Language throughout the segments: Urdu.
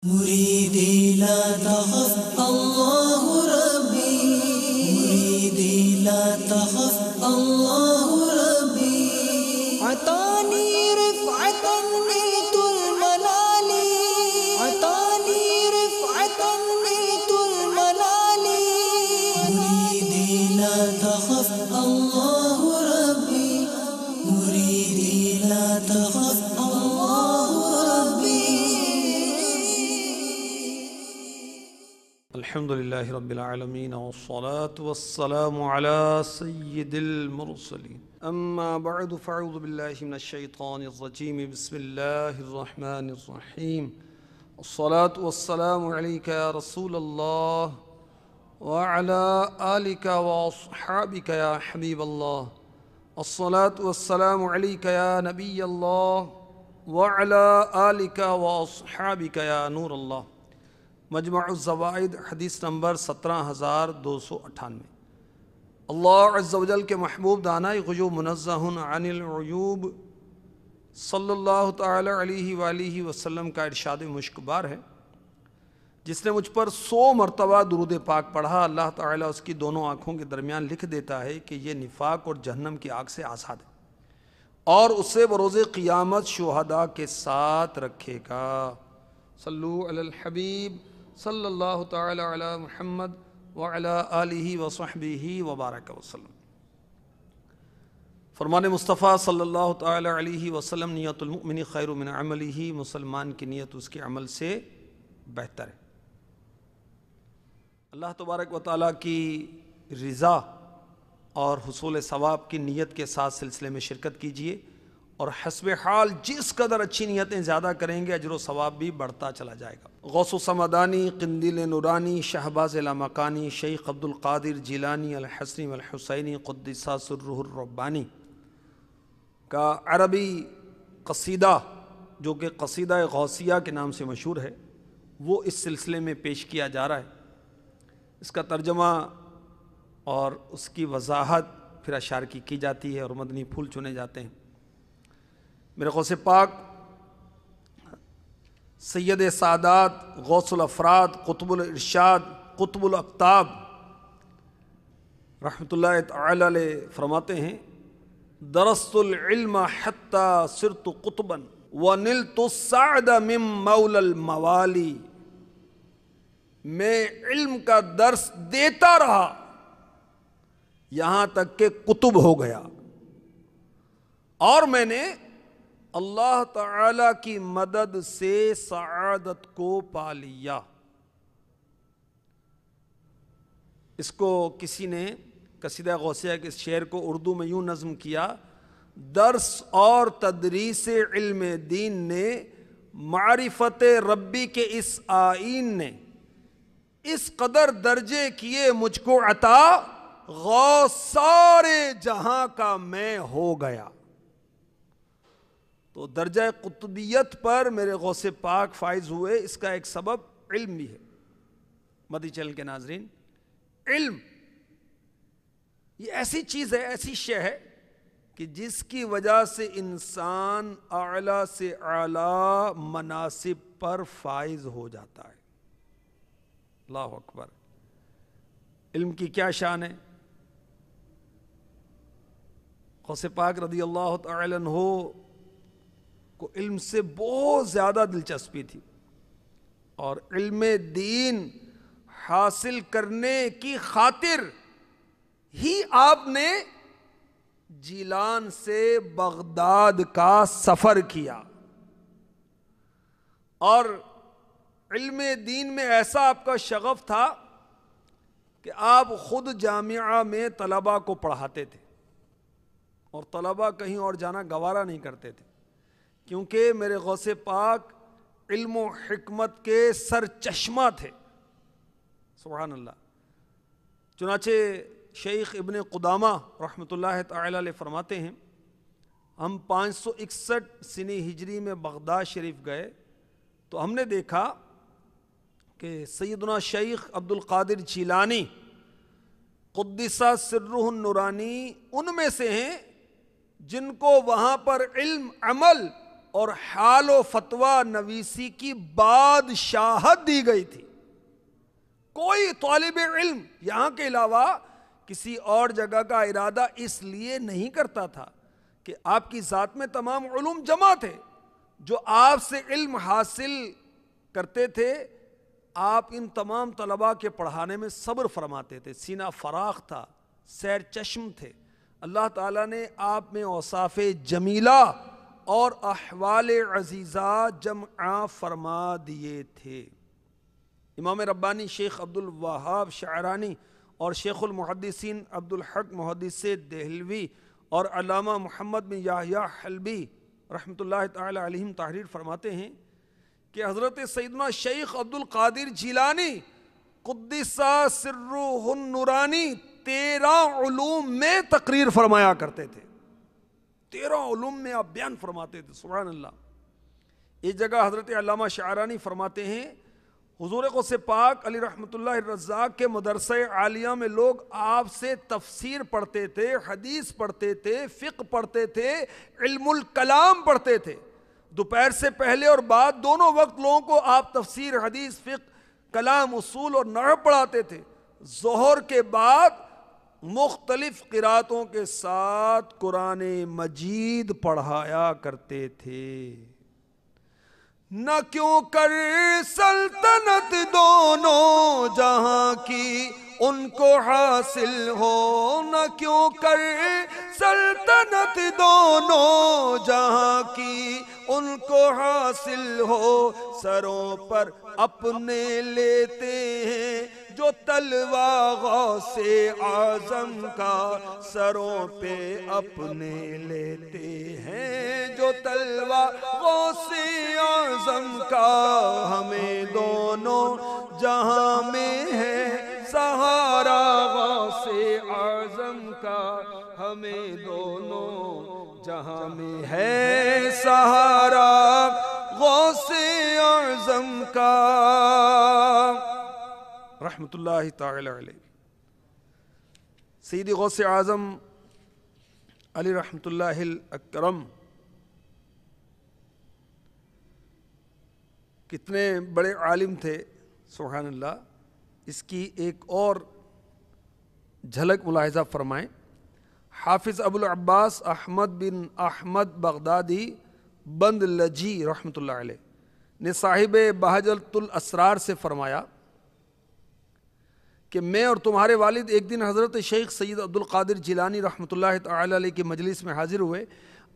مريدي لا تخف الله ربي، مريدي لا تخف الله ربي. عطاني رفعة نلت المنال، عطاني رفعة نلت المنال. مريدي لا تخف الله ربي، مريدي لا تخف الله ربي. الحمد لله رب العالمين والصلاة والسلام على سيد المرسلين. أما بعد فأعوذ بالله من الشيطان الرجيم. بسم الله الرحمن الرحيم. الصلاة والسلام عليك يا رسول الله وعلى آلك وأصحابك يا حبيب الله. الصلاة والسلام عليك يا نبي الله وعلى آلك وأصحابك يا نور الله. مجمع الزوائد حدیث نمبر 17298. اللہ عز و جل کے محبوب دانائی غیوب منزہ عن العیوب صلی اللہ تعالی علیہ وآلہ وسلم کا ارشاد مشکبار ہے، جس نے مجھ پر 100 مرتبہ درود پاک پڑھا، اللہ تعالیٰ اس کی دونوں آنکھوں کے درمیان لکھ دیتا ہے کہ یہ نفاق اور جہنم کی آگ سے آزاد ہے، اور اسے بروز قیامت شہداء کے ساتھ رکھے گا۔ صلو علی الحبیب صلی اللہ تعالی علی محمد وعلی آلہ وصحبہ وبارک وسلم۔ فرمان مصطفیٰ صلی اللہ تعالی علیہ وسلم، نیت المؤمن خیر من عملہ، مسلمان کی نیت اس کے عمل سے بہتر ہے۔ اللہ تبارک و تعالیٰ کی رضا اور حصول ثواب کی نیت کے ساتھ سلسلے میں شرکت کیجیے، اور حسب حال جس قدر اچھی نیتیں زیادہ کریں گے اجر و ثواب بھی بڑھتا چلا جائے گا۔ غوث سمدانی، قندیل نورانی، شہباز لامکانی، شیخ عبد القادر جیلانی الحسنی والحسینی قدس سرہ الربانی کا عربی قصیدہ، جو کہ قصیدہ غوثیہ کے نام سے مشہور ہے، وہ اس سلسلے میں پیش کیا جا رہا ہے۔ اس کا ترجمہ اور اس کی وضاحت پھر اشعار کی جاتی ہے اور مدنی پھول چنے جاتے ہیں۔ میرے غوث پاک سید سادات، غوث الافراد، قطب الارشاد، قطب الاقطاب رحمۃ اللہ تعالی علیہ فرماتے ہیں: درست العلم حتی صرت قطبا ونلت السعد من مولا الموالی۔ میں علم کا درس دیتا رہا یہاں تک کہ قطب ہو گیا، اور میں نے اللہ تعالی کی مدد سے سعادت کو پا لیا۔ اس کو کسی نے قصیدہ غوثیہ کے شعر کو اردو میں یوں نظم کیا: درس اور تدریس علم دین نے، معرفت ربی کے اس آئین نے، اس قدر درجے کیے مجھ کو عطا، غوث سارے جہاں کا میں ہو گیا۔ تو درجہ قطبیت پر میرے غوث پاک فائز ہوئے، اس کا ایک سبب علم بھی ہے۔ مدی چینل کے ناظرین، علم یہ ایسی چیز ہے، ایسی شے ہے کہ جس کی وجہ سے انسان اعلیٰ سے اعلیٰ مناصب پر فائز ہو جاتا ہے۔ اللہ اکبر! علم کی کیا شان ہے! غوث پاک رضی اللہ تعالی عنہ کو علم سے بہت زیادہ دلچسپی تھی، اور علم دین حاصل کرنے کی خاطر ہی آپ نے جیلان سے بغداد کا سفر کیا، اور علم دین میں ایسا آپ کا شغف تھا کہ آپ خود جامعہ میں طلباء کو پڑھاتے تھے، اور طلباء کہیں اور جانا گوارا نہیں کرتے تھے، کیونکہ میرے غوث پاک علم و حکمت کے سر چشمہ تھے۔ سبحان اللہ! چنانچہ شیخ ابن قدامہ رحمۃ اللہ تعالی علیہ فرماتے ہیں، ہم 561 سنی ہجری میں بغداد شریف گئے تو ہم نے دیکھا کہ سیدنا شیخ عبد القادر جیلانی قدس سرہ النورانی ان میں سے ہیں جن کو وہاں پر علم، عمل اور حال و فتویٰ نویسی کی بادشاہت دی گئی تھی۔ کوئی طالب علم یہاں کے علاوہ کسی اور جگہ کا ارادہ اس لیے نہیں کرتا تھا کہ آپ کی ذات میں تمام علوم جمع تھے۔ جو آپ سے علم حاصل کرتے تھے، آپ ان تمام طلباء کے پڑھانے میں صبر فرماتے تھے، سینہ فراخ تھا، سیر چشم تھے۔ اللہ تعالیٰ نے آپ میں اوصاف جمیلہ اور احوال عزیزہ جمع فرما دیے تھے۔ امام ربانی شیخ عبد الوہاب شعرانی اور شیخ المحدثین عبد الحق محدث دہلوی اور علامہ محمد بن یحییٰ حلبی رحمۃ اللہ تعالی علیہم تحریر فرماتے ہیں کہ حضرت سیدنا شیخ عبد القادر جیلانی قدس سرہ النورانی 13 علوم میں تقریر فرمایا کرتے تھے۔ 13 علوم میں آپ بیان فرماتے تھے، سبحان اللہ۔ ایک جگہ حضرت علامہ شعرانی فرماتے ہیں حضور غوث پاک علی رحمۃ اللہ الرزاق کے مدرسہ عالیہ میں لوگ آپ سے تفسیر پڑھتے تھے، حدیث پڑھتے تھے، فقہ پڑھتے تھے، علم الکلام پڑھتے تھے۔ دوپہر سے پہلے اور بعد دونوں وقت لوگوں کو آپ تفسیر، حدیث، فقہ، کلام، اصول اور نحو پڑھاتے تھے۔ ظہر کے بعد مختلف قراتوں کے ساتھ قرآن مجید پڑھایا کرتے تھے۔ نہ کیوں کر سلطنت دونوں جہاں کی ان کو حاصل ہو، نہ کیوں کر سلطنت دونوں جہاں کی ان کو حاصل ہو، سروں پر اپنے لیتے ہیں جو تلوہ غوث اعظم کا، سروں پہ اپنے لیتے ہیں جو تلوہ غوث اعظم کا، ہمیں دونوں جہاں میں ہے سہارا غوث اعظم کا، ہمیں دونوں جہاں میں ہے سہارا غوث اعظم کا، رحمت اللہ تعالی علیہ۔ سیدی غوث اعظم علی رحمت اللہ الاکرم کتنے بڑے عالم تھے، سبحان اللہ۔ اس کی ایک اور جھلک ملاحظہ فرمائیں۔ حافظ ابو العباس احمد بن احمد بغدادی بند لجی رحمت اللہ علیہ نے صاحب بہجت الاسرار سے فرمایا کہ میں اور تمہارے والد ایک دن حضرت شیخ سید عبد القادر جیلانی رحمۃ اللہ تعالی علیہ کی مجلس میں حاضر ہوئے۔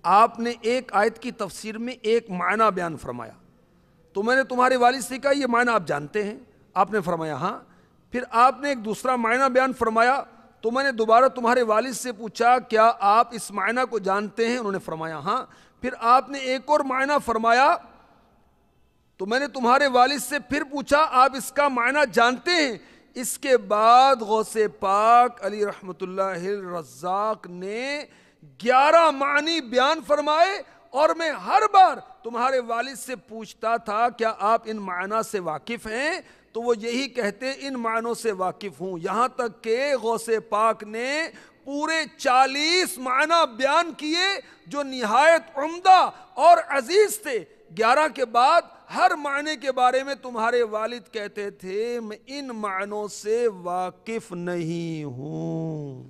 آپ نے ایک آیت کی تفسیر میں ایک معنی بیان فرمایا، تو میں نے تمہارے والد سے کہا یہ معنی آپ جانتے ہیں؟ آپ نے فرمایا ہاں۔ پھر آپ نے ایک دوسرا معنی بیان فرمایا، تو میں نے دوبارہ تمہارے والد سے پوچھا کیا آپ اس معنی کو جانتے ہیں؟ انہوں نے فرمایا ہاں۔ پھر آپ نے ایک اور معنی فرمایا، تو میں نے تمہارے والد سے پھر پوچھا آپ اس کا معنی جانتے ہیں؟ اس کے بعد غوث پاک علی رحمت اللہ الرزاق نے 11 معنی بیان فرمائے، اور میں ہر بار تمہارے والد سے پوچھتا تھا کیا آپ ان معنی سے واقف ہیں؟ تو وہ یہی کہتے ان معنوں سے واقف ہوں، یہاں تک کہ غوث پاک نے پورے 40 معنی بیان کیے جو نہایت عمدہ اور عزیز تھے۔ 11 کے بعد ہر معنی کے بارے میں تمہارے والد کہتے تھے میں ان معنوں سے واقف نہیں ہوں۔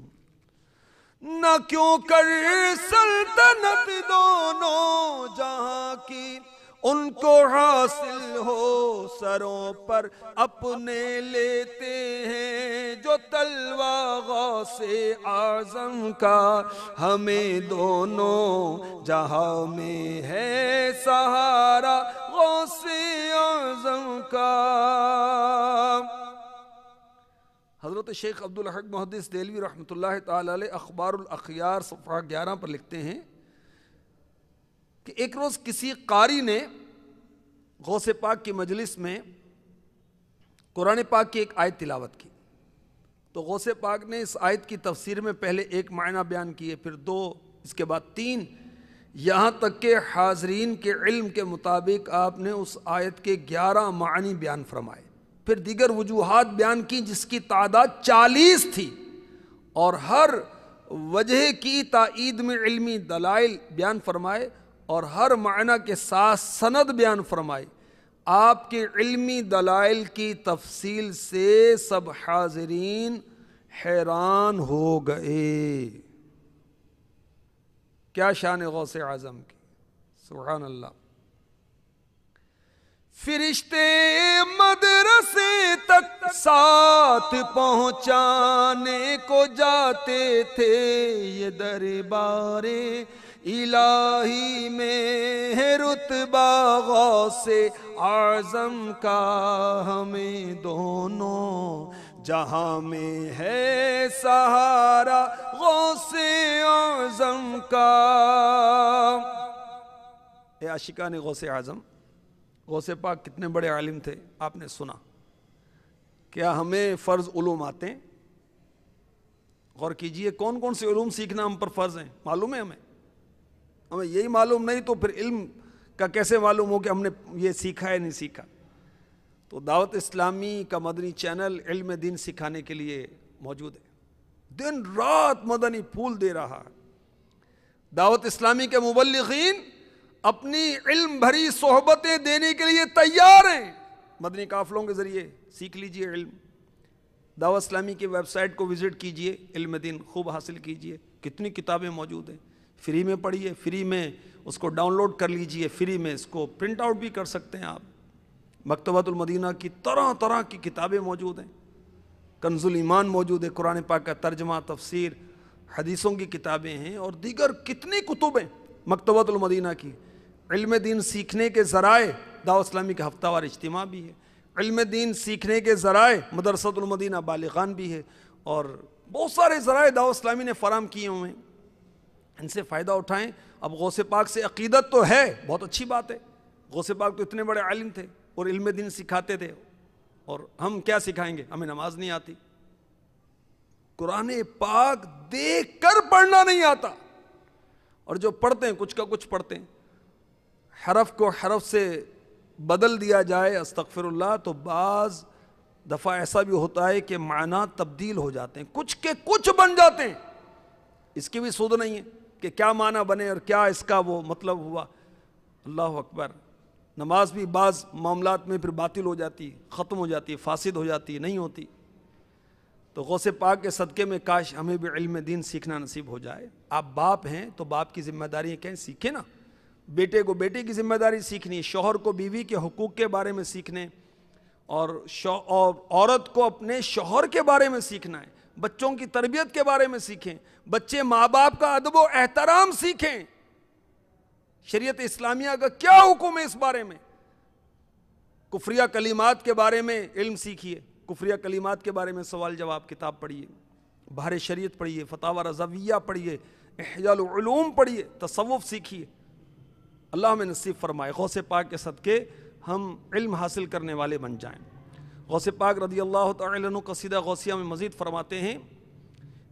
نہ کیوں کر سلطنت دونوں جہاں کی ان کو حاصل ہو، سروں پر اپنے لیتے ہیں جو تلوہ غوث اعظم کا، ہمیں دونوں جہاں میں ہے سہارا غوث اعظم کا۔ حضرت شیخ عبد الحق محدث دہلوی رحمۃ اللہ تعالی علیہ اخبار الاخیار صفحہ 11 پر لکھتے ہیں کہ ایک روز کسی قاری نے غوث پاک کی مجلس میں قرآن پاک کی ایک آیت تلاوت کی، تو غوث پاک نے اس آیت کی تفسیر میں پہلے ایک معنی بیان کیے، پھر 2، اس کے بعد 3، یہاں تک کہ حاضرین کے علم کے مطابق آپ نے اس آیت کے 11 معنی بیان فرمائے، پھر دیگر وجوہات بیان کی جس کی تعداد 40 تھی، اور ہر وجہ کی تائید میں علمی دلائل بیان فرمائے، اور ہر معنی کے ساتھ سند بیان فرمائی۔ آپ کے علمی دلائل کی تفصیل سے سب حاضرین حیران ہو گئے۔ کیا شان غوث اعظم کی، سبحان اللہ۔ فرشتے مدرسے تک ساتھ پہنچانے کو جاتے تھے، یہ دربار الہی میں ہے رتبہ غوث اعظم کا، ہمیں دونوں جہاں میں ہے سہارا غوث اعظم کا۔ اے عاشقان غوث اعظم، غوث پاک کتنے بڑے عالم تھے آپ نے سنا۔ کیا ہمیں فرض علوم آتے ہیں؟ غور کیجئے کون کون سے علوم سیکھنا ہم پر فرض ہیں، معلوم ہے ہمیں یہی معلوم نہیں تو پھر علم کا کیسے معلوم ہو کہ ہم نے یہ سیکھا ہے نہیں سیکھا؟ تو دعوت اسلامی کا مدنی چینل علم دین سکھانے کے لیے موجود ہے، دن رات مدنی پھول دے رہا ہے۔ دعوت اسلامی کے مبلغین اپنی علم بھری صحبتیں دینے کے لیے تیار ہیں، مدنی قافلوں کے ذریعے سیکھ لیجئے علم۔ دعوت اسلامی کی ویب سائٹ کو وزٹ کیجئے، علم دین خوب حاصل کیجئے، کتنی کتابیں موجود ہیں، فری میں پڑھیے، فری میں اس کو ڈاؤن لوڈ کر لیجئے، فری میں اس کو پرنٹ آؤٹ بھی کر سکتے ہیں آپ۔ مکتبۃ المدینہ کی طرح طرح کی کتابیں موجود ہیں، کنز الایمان موجود ہے، قرآن پاک کا ترجمہ، تفسیر، حدیثوں کی کتابیں ہیں، اور دیگر کتنی کتب ہیں مکتبۃ المدینہ کی۔ علم دین سیکھنے کے ذرائع دعوت اسلامی کا ہفتہ وار اجتماع بھی ہے، علم دین سیکھنے کے ذرائع مدرسۃ المدینہ بالغان بھی ہے، اور بہت سارے ذرائع دعوت اسلامی نے فراہم کیے ہوئے ہیں، ان سے فائدہ اٹھائیں۔ اب غوث پاک سے عقیدت تو ہے، بہت اچھی بات ہے، غوث پاک تو اتنے بڑے عالم تھے اور علم دین سکھاتے تھے، اور ہم کیا سکھائیں گے؟ ہمیں نماز نہیں آتی، قرآن پاک دیکھ کر پڑھنا نہیں آتا، اور جو پڑھتے ہیں کچھ کا کچھ پڑھتے ہیں، حرف کو حرف سے بدل دیا جائے استغفر اللہ، تو بعض دفعہ ایسا بھی ہوتا ہے کہ معنی تبدیل ہو جاتے ہیں، کچھ کے کچھ بن جاتے ہیں، اس کی بھی سود نہیں ہے کہ کیا معنی بنے اور کیا اس کا وہ مطلب ہوا۔ اللہ اکبر۔ نماز بھی بعض معاملات میں پھر باطل ہو جاتی ہے، ختم ہو جاتی ہے، فاسد ہو جاتی ہے، نہیں ہوتی۔ تو غوث پاک کے صدقے میں کاش ہمیں بھی علم دین سیکھنا نصیب ہو جائے۔ آپ باپ ہیں تو باپ کی ذمہ داری ہے، کہیں سیکھیں نا، بیٹے کو بیٹے کی ذمہ داری سیکھنی ہے، شوہر کو بیوی کے حقوق کے بارے میں سیکھنے، اور عورت کو اپنے شوہر کے بارے میں سیکھنا ہے، بچوں کی تربیت کے بارے میں سیکھیں، بچے ماں باپ کا ادب و احترام سیکھیں، شریعت اسلامیہ کا کیا حکم ہے اس بارے میں، کفریہ کلمات کے بارے میں علم سیکھیے، کفریہ کلمات کے بارے میں سوال جواب کتاب پڑھیے، بحر شریعت پڑھیے، فتاوی رضویہ پڑھیے، احیاء العلوم پڑھیے، تصوف سیکھیے۔ اللہ ہمیں نصیب فرمائے غوث پاک کے صدقے ہم علم حاصل کرنے والے بن جائیں۔ غوث پاک رضی اللہ تعالی عنہ قصیدہ غوثیہ میں مزید فرماتے ہیں،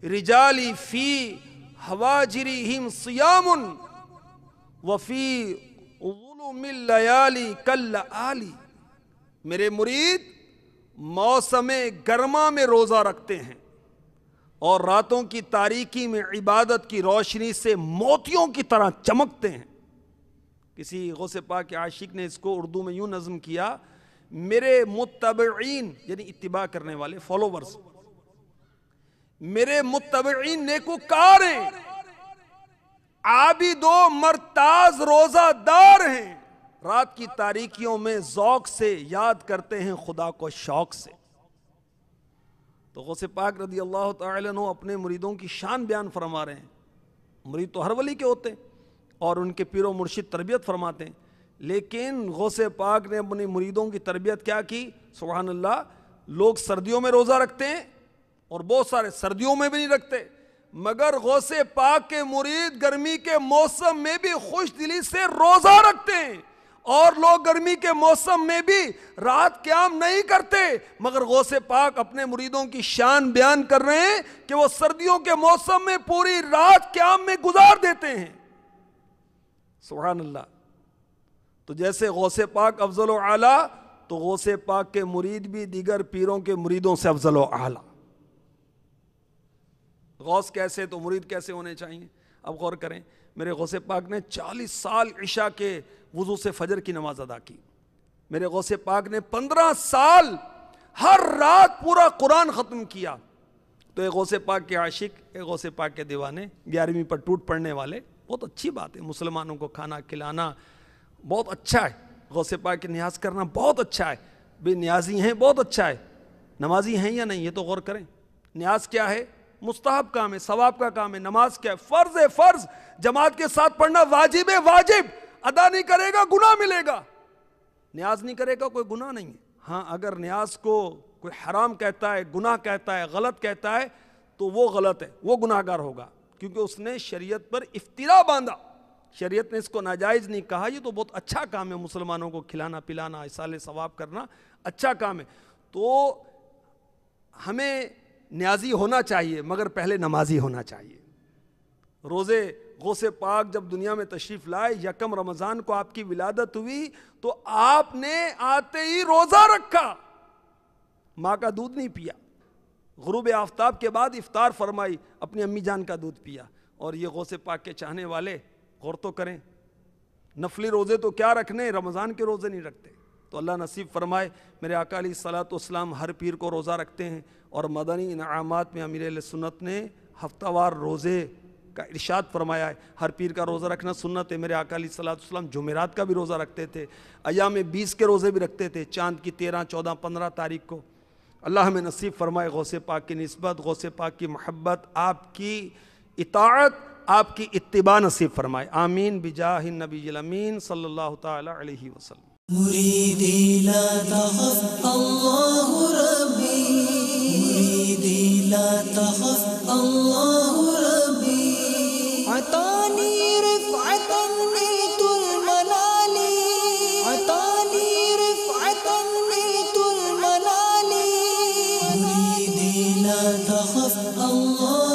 رجالی فی حواجرہم صیام وفی ظلم اللیالی کاللآلی، میرے مرید موسم گرما میں روزہ رکھتے ہیں اور راتوں کی تاریکی میں عبادت کی روشنی سے موتیوں کی طرح چمکتے ہیں۔ کسی غوث پاک کے عاشق نے اس کو اردو میں یوں نظم کیا، میرے متبعین یعنی اتباع کرنے والے، فالوورز، میرے متبعین نیکوکار ہیں، عابد و مرتاز روزہ دار ہیں، رات کی تاریکیوں میں ذوق سے یاد کرتے ہیں خدا کو شوق سے۔ تو غوث پاک رضی اللہ تعالی عنہ اپنے مریدوں کی شان بیان فرما رہے ہیں۔ مرید تو ہر ولی کے ہوتے ہیں اور ان کے پیر و مرشد تربیت فرماتے ہیں، لیکن غوث پاک نے اپنی مریدوں کی تربیت کیا کی؟ سبحان اللہ، لوگ سردیوں میں روزہ رکھتے ہیں اور بہت سارے سردیوں میں بھی نہیں رکھتے، مگر غوث پاک کے مرید گرمی کے موسم میں بھی خوش دلی سے روزہ رکھتے ہیں، اور لوگ گرمی کے موسم میں بھی رات قیام نہیں کرتے، مگر غوث پاک اپنے مریدوں کی شان بیان کر رہے ہیں کہ وہ سردیوں کے موسم میں پوری رات قیام میں گزار دیتے ہیں۔ سبحان اللہ۔ تو جیسے غوث پاک افضل و اعلیٰ، تو غوث پاک کے مرید بھی دیگر پیروں کے مریدوں سے افضل و اعلیٰ۔ غوث کیسے تو مرید کیسے ہونے چاہیے؟ اب غور کریں، میرے غوث پاک نے 40 سال عشاء کے وضو سے فجر کی نماز ادا کی. میرے غوث پاک نے 15 سال ہر رات پورا قرآن ختم کیا. تو ایک غوث پاک کے عاشق، ایک غوث پاک کے دیوانے، 11ویں پر ٹوٹ پڑنے والے، بہت اچھی بات ہے. مسلمانوں کو کھانا کھلانا بہت اچھا ہے، غوث پاک کی نیاز کرنا بہت اچھا ہے. بے نیازی ہیں بہت اچھا ہے. نمازی ہیں یا نہیں یہ تو غور کریں. نیاز کیا ہے؟ مستحب کام ہے، ثواب کا کام ہے. نماز کیا ہے؟ فرض ہے. فرض جماعت کے ساتھ پڑھنا واجب ہے. واجب ادا نہیں کرے گا گناہ ملے گا. نیاز نہیں کرے گا کوئی گناہ نہیں ہے. ہاں اگر نیاز کو کوئی حرام کہتا ہے، گناہ کہتا ہے، غلط کہتا ہے تو وہ غلط ہے، وہ گناہ گار ہوگا، کیونکہ اس نے شریعت پر افترا باندھا. شریعت نے اس کو ناجائز نہیں کہا. یہ تو بہت اچھا کام ہے، مسلمانوں کو کھلانا پلانا، ایصال ثواب کرنا اچھا کام ہے. تو ہمیں نیازی ہونا چاہیے مگر پہلے نمازی ہونا چاہیے. روزے غوث پاک جب دنیا میں تشریف لائے، 1 رمضان کو آپ کی ولادت ہوئی تو آپ نے آتے ہی روزہ رکھا، ماں کا دودھ نہیں پیا. غروب آفتاب کے بعد افطار فرمائی، اپنی امی جان کا دودھ پیا. اور یہ غوث پاک کے چاہنے والے غور تو کریں، نفلی روزے تو کیا رکھنے، رمضان کے روزے نہیں رکھتے. تو اللہ نصیب فرمائے. میرے آقا علیہ الصلوۃ والسلام ہر پیر کو روزہ رکھتے ہیں، اور مدنی انعامات میں امیر اہل سنت نے ہفتہ وار روزے کا ارشاد فرمایا ہے. ہر پیر کا روزہ رکھنا سنت ہے. میرے آقا علیہ الصلوۃ والسلام جمعرات کا بھی روزہ رکھتے تھے، ایام 20 کے روزے بھی رکھتے تھے، چاند کی 13، 14، 15 تاریخ کو. اللہ ہمیں نصیب فرمائے غوث پاک کی نسبت، غوث پاک کی محبت، آپ کی اطاعت، آپ کی اتباع نصیب فرمائے. آمین بجاہ النبی الامین صلی اللہ تعالی علیہ وسلم. مريدي لا تخف الله ربي، مريدي لا تخف الله ربي. عطاني رفعة نيت المنال، عطاني رفعة نيت المنال. مريدي لا تخف الله